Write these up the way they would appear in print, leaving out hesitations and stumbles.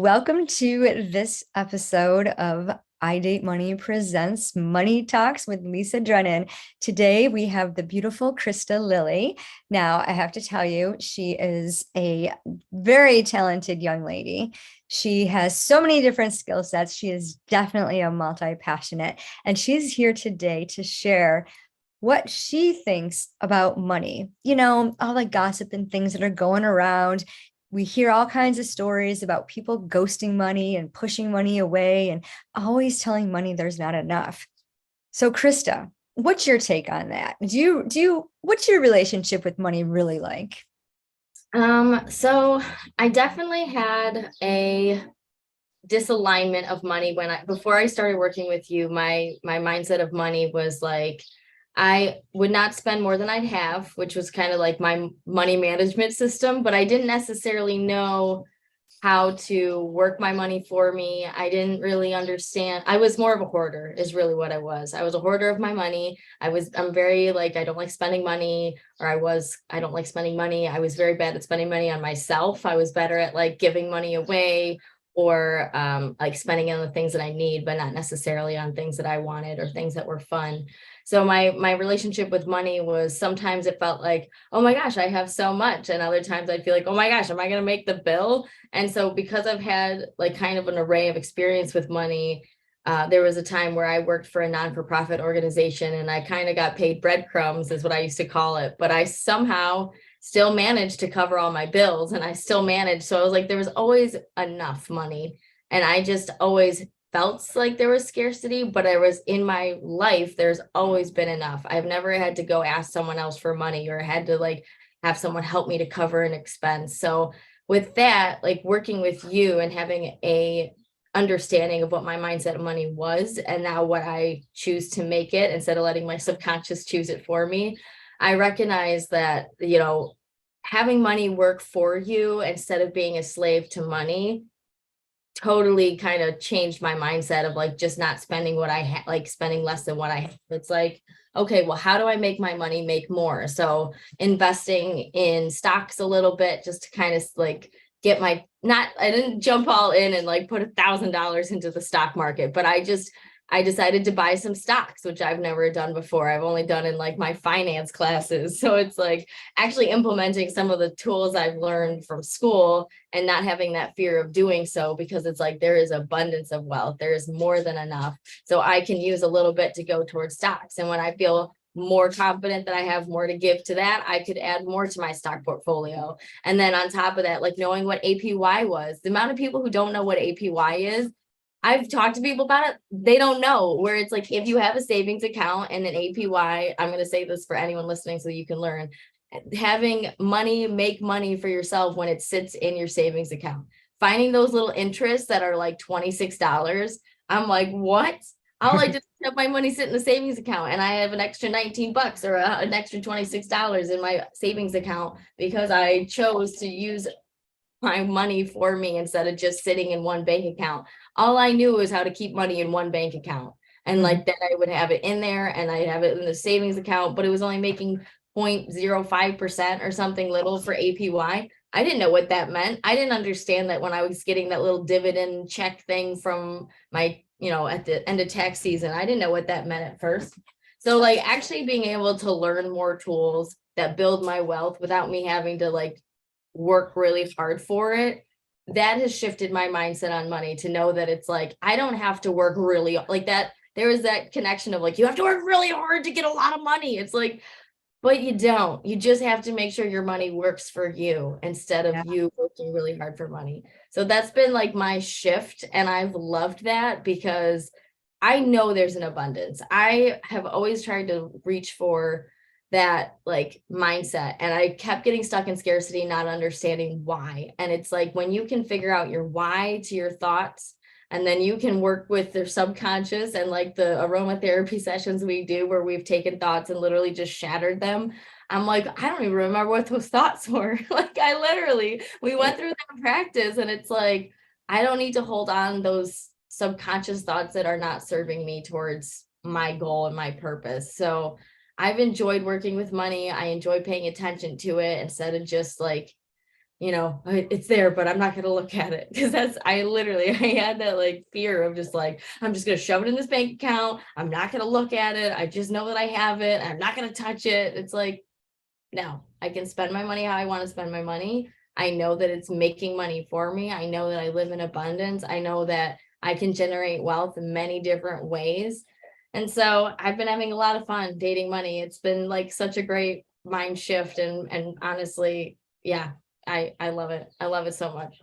welcome to this episode of I Date Money presents Money Talks with Lisa Drennan. Today we have the beautiful Christa Lily. Now, I have to tell you, she is a very talented young lady. She has so many different skill sets. She is definitely a multi-passionate, and she's here today to share what she thinks about money. You know, all the gossip and things that are going around. We hear all kinds of stories about people ghosting money and pushing money away and always telling money there's not enough. So, Christa, what's your take on that? What's your relationship with money really like? So I definitely had a disalignment of money before I started working with you. My mindset of money was like I would not spend more than I'd have, which was kind of like my money management system, but I didn't necessarily know how to work my money for me. I didn't really understand. I was more of a hoarder is really what I was. I was a hoarder of my money. I'm very like, I don't like spending money, I don't like spending money. I was very bad at spending money on myself. I was better at like giving money away or like spending it on the things that I need, but not necessarily on things that I wanted or things that were fun. So my relationship with money was sometimes it felt like, oh my gosh, I have so much. And other times I'd feel like, oh my gosh, am I going to make the bill? And so because I've had like kind of an array of experience with money, there was a time where I worked for a non-for-profit organization and I kind of got paid breadcrumbs is what I used to call it. But I somehow still managed to cover all my bills and I still managed. So I was like, there was always enough money. And I just always felt like there was scarcity, but I was in my life, there's always been enough. I've never had to go ask someone else for money or had to like have someone help me to cover an expense. So with that, like working with you and having a understanding of what my mindset of money was and now what I choose to make it instead of letting my subconscious choose it for me, I recognize that, having money work for you instead of being a slave to money totally kind of changed my mindset of like just not spending what I had, like spending less than what I have. It's like, okay, well, how do I make my money make more? So investing in stocks a little bit just to kind of like get I didn't jump all in and like put $1,000 into the stock market, but I decided to buy some stocks, which I've never done before. I've only done in like my finance classes. So it's like actually implementing some of the tools I've learned from school and not having that fear of doing so because it's like there is abundance of wealth. There is more than enough. So I can use a little bit to go towards stocks. And when I feel more confident that I have more to give to that, I could add more to my stock portfolio. And then on top of that, like knowing what APY was, the amount of people who don't know what APY is, I've talked to people about it. They don't know where it's like, if you have a savings account and an APY, I'm going to say this for anyone listening so you can learn, having money, make money for yourself when it sits in your savings account, finding those little interests that are like $26. I'm like, what? All I did is have my money sit in the savings account and I have an extra $19 or an extra $26 in my savings account because I chose to use my money for me instead of just sitting in one bank account. All I knew was how to keep money in one bank account. And like that I would have it in there and I'd have it in the savings account, but it was only making 0.05% or something little for APY. I didn't know what that meant. I didn't understand that when I was getting that little dividend check thing from my, at the end of tax season. I didn't know what that meant at first. So like actually being able to learn more tools that build my wealth without me having to like work really hard for it, that has shifted my mindset on money to know that it's like I don't have to work really like that. There is that connection of like you have to work really hard to get a lot of money. It's like, but you don't. You just have to make sure your money works for you instead of you working really hard for money. So that's been like my shift, and I've loved that because I know there's an abundance. I have always tried to reach for that like mindset, and I kept getting stuck in scarcity, not understanding why. And it's like when you can figure out your why to your thoughts, and then you can work with their subconscious, and like the aromatherapy sessions we do where we've taken thoughts and literally just shattered them. I'm like, I don't even remember what those thoughts were. Like we went through that practice, and it's like I don't need to hold on those subconscious thoughts that are not serving me towards my goal and my purpose. So I've enjoyed working with money. I enjoy paying attention to it instead of just like it's there, but I'm not going to look at it, because I had that like fear of just like, I'm just going to shove it in this bank account. I'm not going to look at it. I just know that I have it. I'm not going to touch it. It's like, no, I can spend my money how I want to spend my money. I know that it's making money for me. I know that I live in abundance. I know that I can generate wealth in many different ways. And so I've been having a lot of fun dating money. It's been like such a great mind shift. And honestly, yeah, I love it. I love it so much.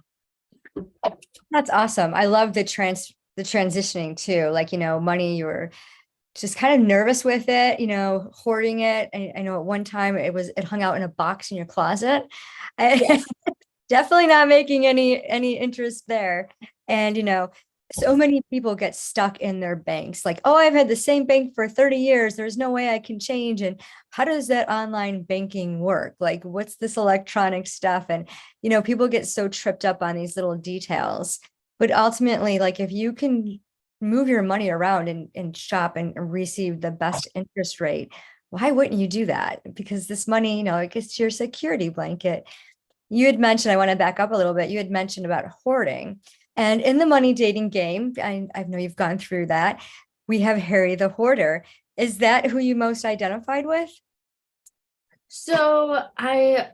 That's awesome. I love the transitioning too. Like, money, you were just kind of nervous with it, hoarding it. I know at one time it hung out in a box in your closet. Yes. Definitely not making any interest there. And so many people get stuck in their banks, like, oh, I've had the same bank for 30 years, there's no way I can change. And how does that online banking work? Like, what's this electronic stuff? And people get so tripped up on these little details. But ultimately, like, if you can move your money around and shop and receive the best interest rate, why wouldn't you do that? Because this money, it gets your security blanket. You had mentioned, I want to back up a little bit. You had mentioned about hoarding. And in the money dating game, I know you've gone through that. We have Harry the Hoarder. Is that who you most identified with? So I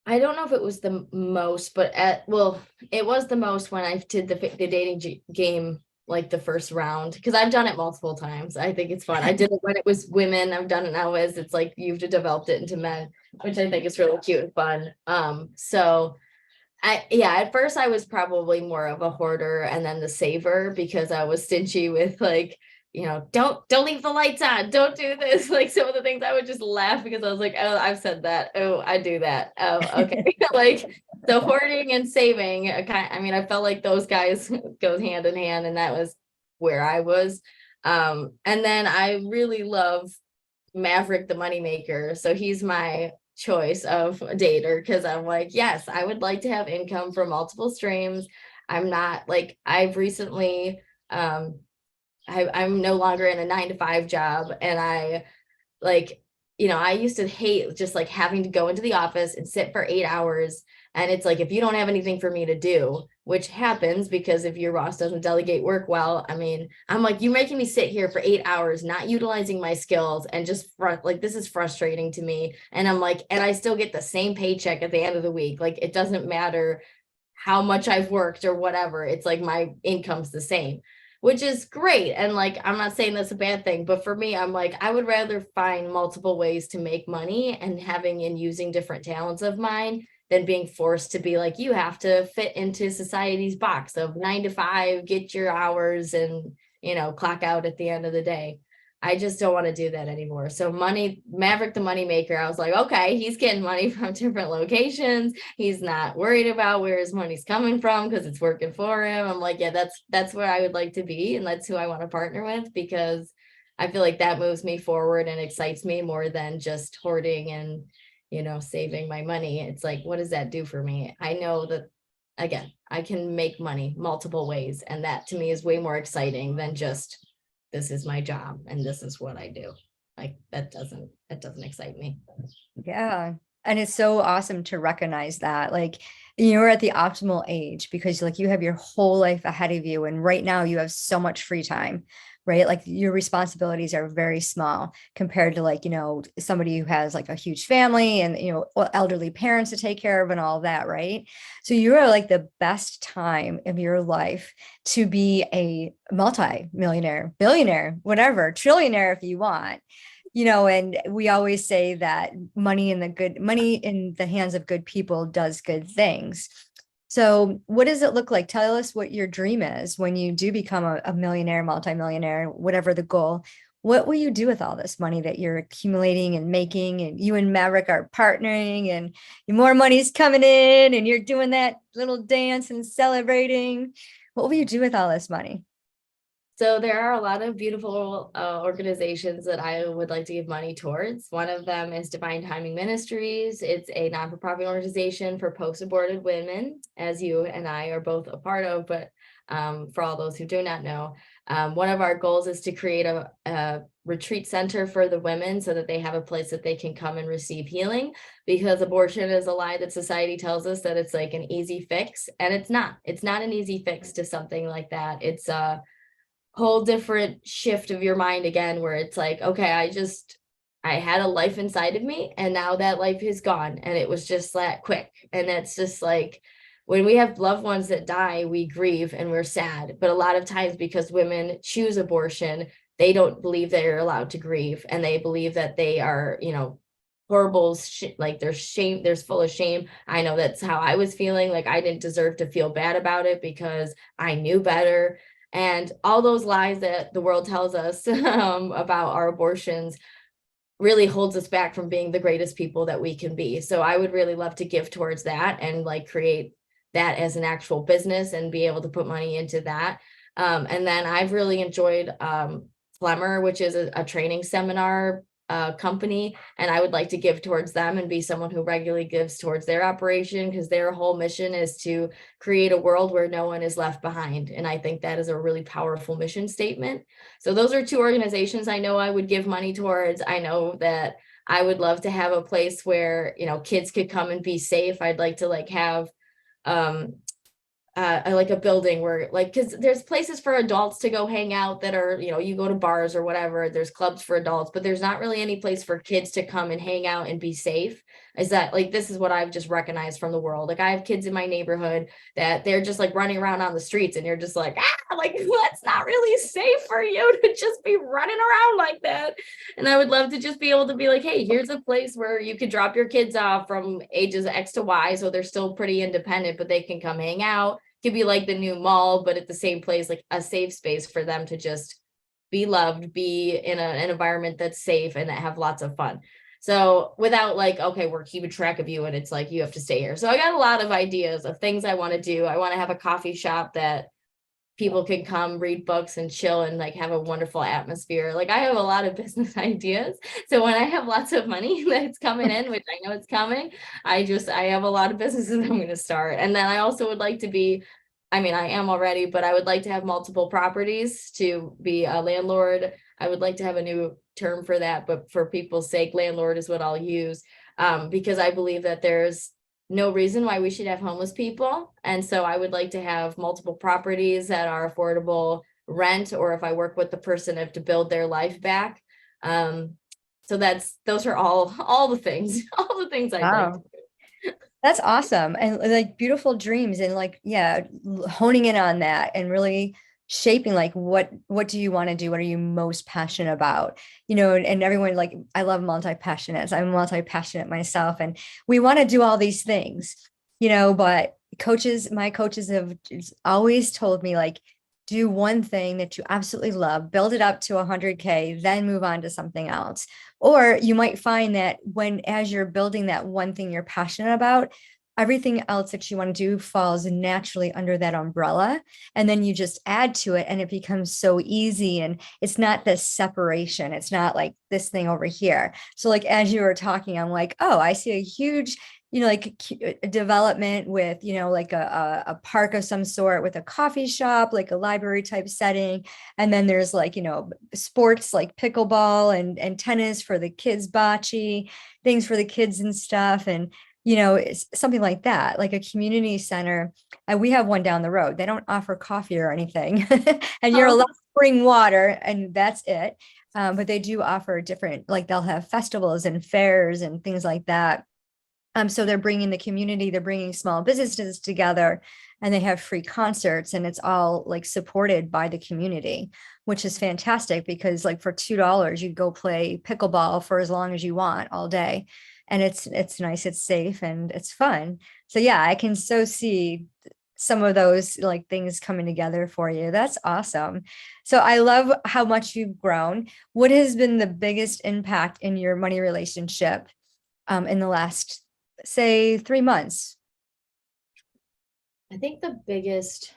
don't know if it was the most, but it was the most when I did the dating game, like the first round, because I've done it multiple times. I think it's fun. I did it when it was women. I've done it now as it's like you've developed it into men, which I think is really cute and fun. So at first I was probably more of a hoarder and then the saver, because I was stingy with like, don't leave the lights on, don't do this. Like some of the things I would just laugh, because I was like, oh, I've said that. Oh, I do that. Oh, okay. Like the hoarding and saving, I felt like those guys go hand in hand, and that was where I was. And then I really love Maverick the moneymaker. So he's my choice of a dater, because I'm like, yes, I would like to have income from multiple streams. I'm not like, I've recently I'm no longer in a 9 to 5 job, and I like, I used to hate just like having to go into the office and sit for 8 hours. And it's like, if you don't have anything for me to do, which happens because if your boss doesn't delegate work well, I'm like, you're making me sit here for 8 hours, not utilizing my skills, and just like, this is frustrating to me. And I'm like, and I still get the same paycheck at the end of the week. Like, it doesn't matter how much I've worked or whatever. It's like my income's the same, which is great. And like, I'm not saying that's a bad thing, but for me, I'm like, I would rather find multiple ways to make money and having and using different talents of mine than being forced to be like, you have to fit into society's box of 9 to 5, get your hours and, clock out at the end of the day. I just don't want to do that anymore. So Maverick the moneymaker, I was like, okay, he's getting money from different locations. He's not worried about where his money's coming from because it's working for him. I'm like, yeah, that's where I would like to be. And that's who I want to partner with, because I feel like that moves me forward and excites me more than just hoarding and, saving my money. It's like, what does that do for me? I know that, again, I can make money multiple ways. And that to me is way more exciting than just, this is my job and this is what I do. Like that doesn't excite me. Yeah. And it's so awesome to recognize that, like, you're at the optimal age, because like you have your whole life ahead of you. And right now you have so much free time, right? Like your responsibilities are very small compared to like, somebody who has like a huge family and, elderly parents to take care of and all that, right? So you are like the best time of your life to be a multi-millionaire, billionaire, whatever, trillionaire if you want. And we always say that money in the hands of good people does good things. So what does it look like? Tell us what your dream is when you do become a millionaire, multimillionaire, whatever the goal. What will you do with all this money that you're accumulating and making? And you and Maverick are partnering, and more money's coming in, and you're doing that little dance and celebrating. What will you do with all this money? So there are a lot of beautiful organizations that I would like to give money towards. One of them is Divine Timing Ministries. It's a non-for-profit organization for post-aborted women, as you and I are both a part of. But for all those who do not know. One of our goals is to create a retreat center for the women so that they have a place that they can come and receive healing, because abortion is a lie that society tells us that it's like an easy fix, and it's not an easy fix to something like that. It's a whole different shift of your mind again, where it's like, okay, I had a life inside of me and now that life is gone, and it was just that quick. And that's just like, when we have loved ones that die, we grieve and we're sad. But a lot of times, because women choose abortion, they don't believe they're allowed to grieve, and they believe that they are, horrible, like there's shame, there's full of shame. I know that's how I was feeling. Like I didn't deserve to feel bad about it because I knew better. And all those lies that the world tells us about our abortions really holds us back from being the greatest people that we can be. So I would really love to give towards that and like create that as an actual business and be able to put money into that. And then I've really enjoyed Flemmer, which is a training seminar company, and I would like to give towards them and be someone who regularly gives towards their operation, because their whole mission is to create a world where no one is left behind. And I think that is a really powerful mission statement. So those are two organizations I know I would give money towards. I know that I would love to have a place where, kids could come and be safe. I'd like to like have I like a building where like, because there's places for adults to go hang out that are, you go to bars or whatever, there's clubs for adults, but there's not really any place for kids to come and hang out and be safe. Is that like, this is what I've just recognized from the world. Like I have kids in my neighborhood that they're just like running around on the streets, and you're just like, like that's not really safe for you to just be running around like that. And I would love to just be able to be like, hey, here's a place where you could drop your kids off from ages X to Y, so they're still pretty independent, but they can come hang out. Could be like the new mall, but at the same place, like a safe space for them to just be loved, be in an environment that's safe and that have lots of fun. So without like, okay, we're keeping track of you and it's like, you have to stay here. So I got a lot of ideas of things I want to do. I want to have a coffee shop that people can come read books and chill and like have a wonderful atmosphere. Like I have a lot of business ideas. So when I have lots of money that's coming in, which I know it's coming, I have a lot of businesses I'm going to start. And then I also would like to be, I am already, but I would like to have multiple properties to be a landlord. I would like to have a new term for that, but for people's sake, landlord is what I'll use, because I believe that there's no reason why we should have homeless people. And so I would like to have multiple properties that are affordable rent, or if I work with the person, I have to build their life back. So those are all the things, all the things I'd like to do. That's awesome. And like beautiful dreams, and like, yeah, honing in on that and really shaping like what do you want to do? What are you most passionate about? And everyone, like, I love multi-passionates. I'm multi-passionate myself, and we want to do all these things, but my coaches have always told me, like, do one thing that you absolutely love, build it up to 100K, then move on to something else. Or you might find that as you're building that one thing you're passionate about, everything else that you want to do falls naturally under that umbrella. And then you just add to it and it becomes so easy. And it's not this separation. It's not like this thing over here. So like, as you were talking, I'm like, oh, I see a huge, like a development with, like a park of some sort with a coffee shop, like a library type setting. And then there's like, sports like pickleball and tennis for the kids, bocce, things for the kids and stuff. And it's something like that, like a community center. And we have one down the road. They don't offer coffee or anything. And you're allowed to bring water, and that's it. But they do offer different, like they'll have festivals and fairs and things like that. So they're bringing the community, they're bringing small businesses together, and they have free concerts, and it's all like supported by the community, which is fantastic, because like for $2, you go play pickleball for as long as you want all day. And it's nice, it's safe, and it's fun. So yeah, I can so see some of those like things coming together for you. That's awesome. So I love how much you've grown. What has been the biggest impact in your money relationship in the last, say, 3 months? I think the biggest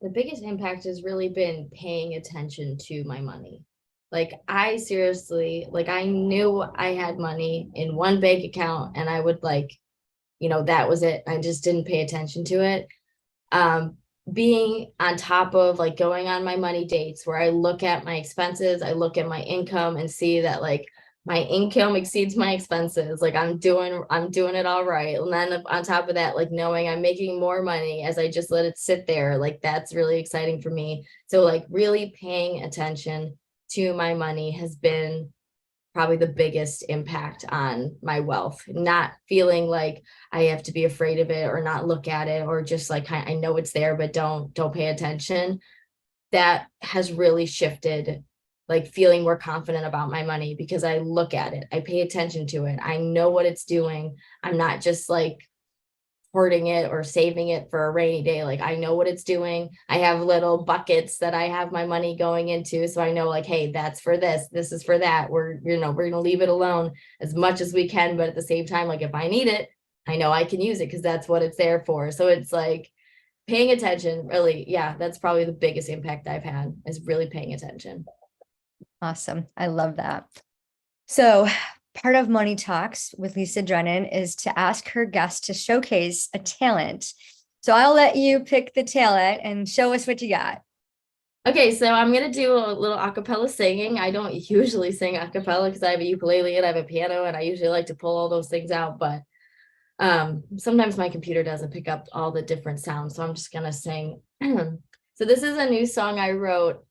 impact has really been paying attention to my money. Like I seriously, like I knew I had money in one bank account, and I would like, that was it. I just didn't pay attention to it. being on top of like going on my money dates where I look at my expenses, I look at my income and see that like my income exceeds my expenses. Like I'm doing it all right. And then on top of that, like knowing I'm making more money as I just let it sit there, like that's really exciting for me. So like really paying attention to my money has been probably the biggest impact on my wealth, not feeling like I have to be afraid of it or not look at it or just like I know it's there but don't pay attention. That has really shifted, like feeling more confident about my money because I look at it, I pay attention to it, I know what it's doing. I'm not just like hoarding it or saving it for a rainy day. Like I know what it's doing. I have little buckets that I have my money going into. So I know like, hey, that's for this is for that. We're going to leave it alone as much as we can. But at the same time, like if I need it, I know I can use it because that's what it's there for. So it's like paying attention really. Yeah, that's probably the biggest impact I've had is really paying attention. Awesome. I love that. So part of Money Talks with Lisa Drennan is to ask her guests to showcase a talent. So I'll let you pick the talent and show us what you got. Okay, so I'm gonna do a little acapella singing. I don't usually sing acapella because I have a ukulele and I have a piano and I usually like to pull all those things out, but sometimes my computer doesn't pick up all the different sounds, so I'm just gonna sing. So this is a new song I wrote.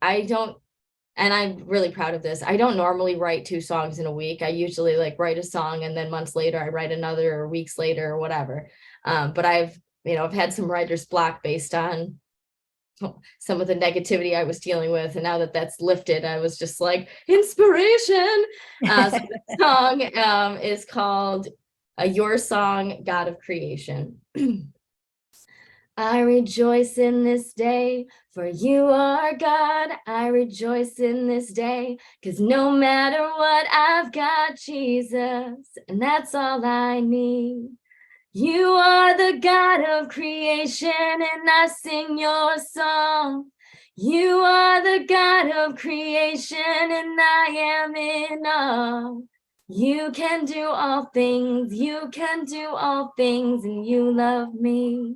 And I'm really proud of this. I don't normally write 2 songs in a week. I usually like write a song and then months later I write another or weeks later or whatever. But I've had some writer's block based on some of the negativity I was dealing with. And now that that's lifted, I was just like, inspiration. So the song is called Your Song, God of Creation. I rejoice in this day, for you are God. I rejoice in this day, because no matter what, I've got Jesus, and that's all I need. You are the God of creation, and I sing your song. You are the God of creation, and I am in awe. You can do all things, you can do all things, and you love me.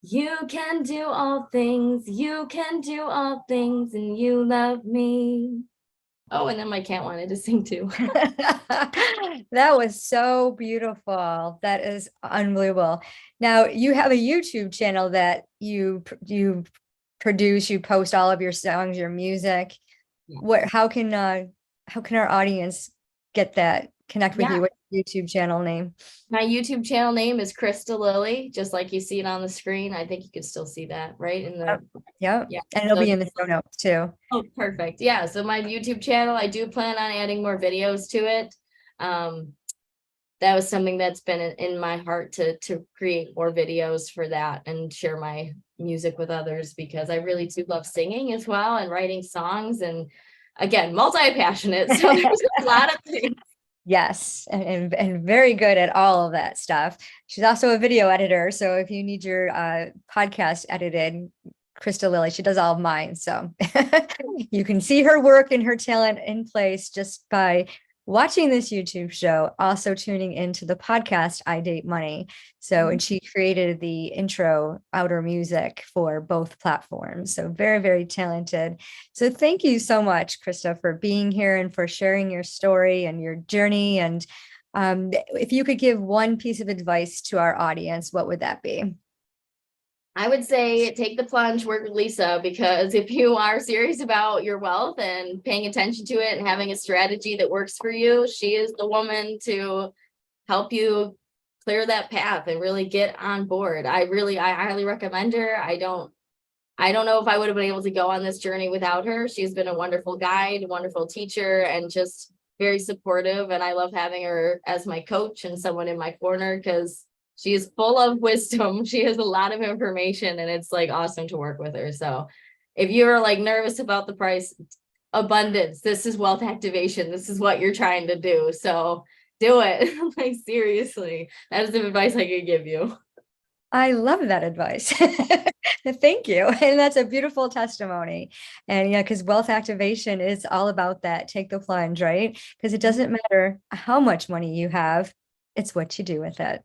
You can do all things, you can do all things, and you love me. Oh, and then my cat wanted to sing too. That was so beautiful. That is unbelievable. Now you have a YouTube channel that you produce, you post all of your songs, your music. Yeah. How can our audience get that, connect with you? What's your YouTube channel name? My YouTube channel name is Christa Lily, just like you see it on the screen. I think you can still see that, right? In the Yeah. yeah. And it'll So be in the show notes too. oh, perfect. Yeah. So my YouTube channel, I do plan on adding more videos to it. That was something that's been in my heart to create more videos for that and share my music with others, because I really do love singing as well and writing songs, and again, multi-passionate. So there's a lot of things. Yes, and very good at all of that stuff. She's also a video editor, so if you need your podcast edited, Christa Lily, she does all of mine. So you can see her work and her talent in place just by watching this YouTube show, also tuning into the podcast, I Date Money. So, and she created the intro outer music for both platforms. So very, very talented. So thank you so much, Christa, for being here and for sharing your story and your journey. And if you could give one piece of advice to our audience, what would that be? I would say take the plunge, work with Lisa, because if you are serious about your wealth and paying attention to it and having a strategy that works for you, she is the woman to help you clear that path and really get on board. I highly recommend her. I don't know if I would have been able to go on this journey without her. She's been a wonderful guide, wonderful teacher, and just very supportive. And I love having her as my coach and someone in my corner because she is full of wisdom. She has a lot of information and it's like awesome to work with her. So if you're like nervous about the price, abundance, this is wealth activation. This is what you're trying to do. So do it. Like seriously, that is the advice I could give you. I love that advice. Thank you. And that's a beautiful testimony. And yeah, because wealth activation is all about that. Take the plunge, right? Because it doesn't matter how much money you have, it's what you do with it.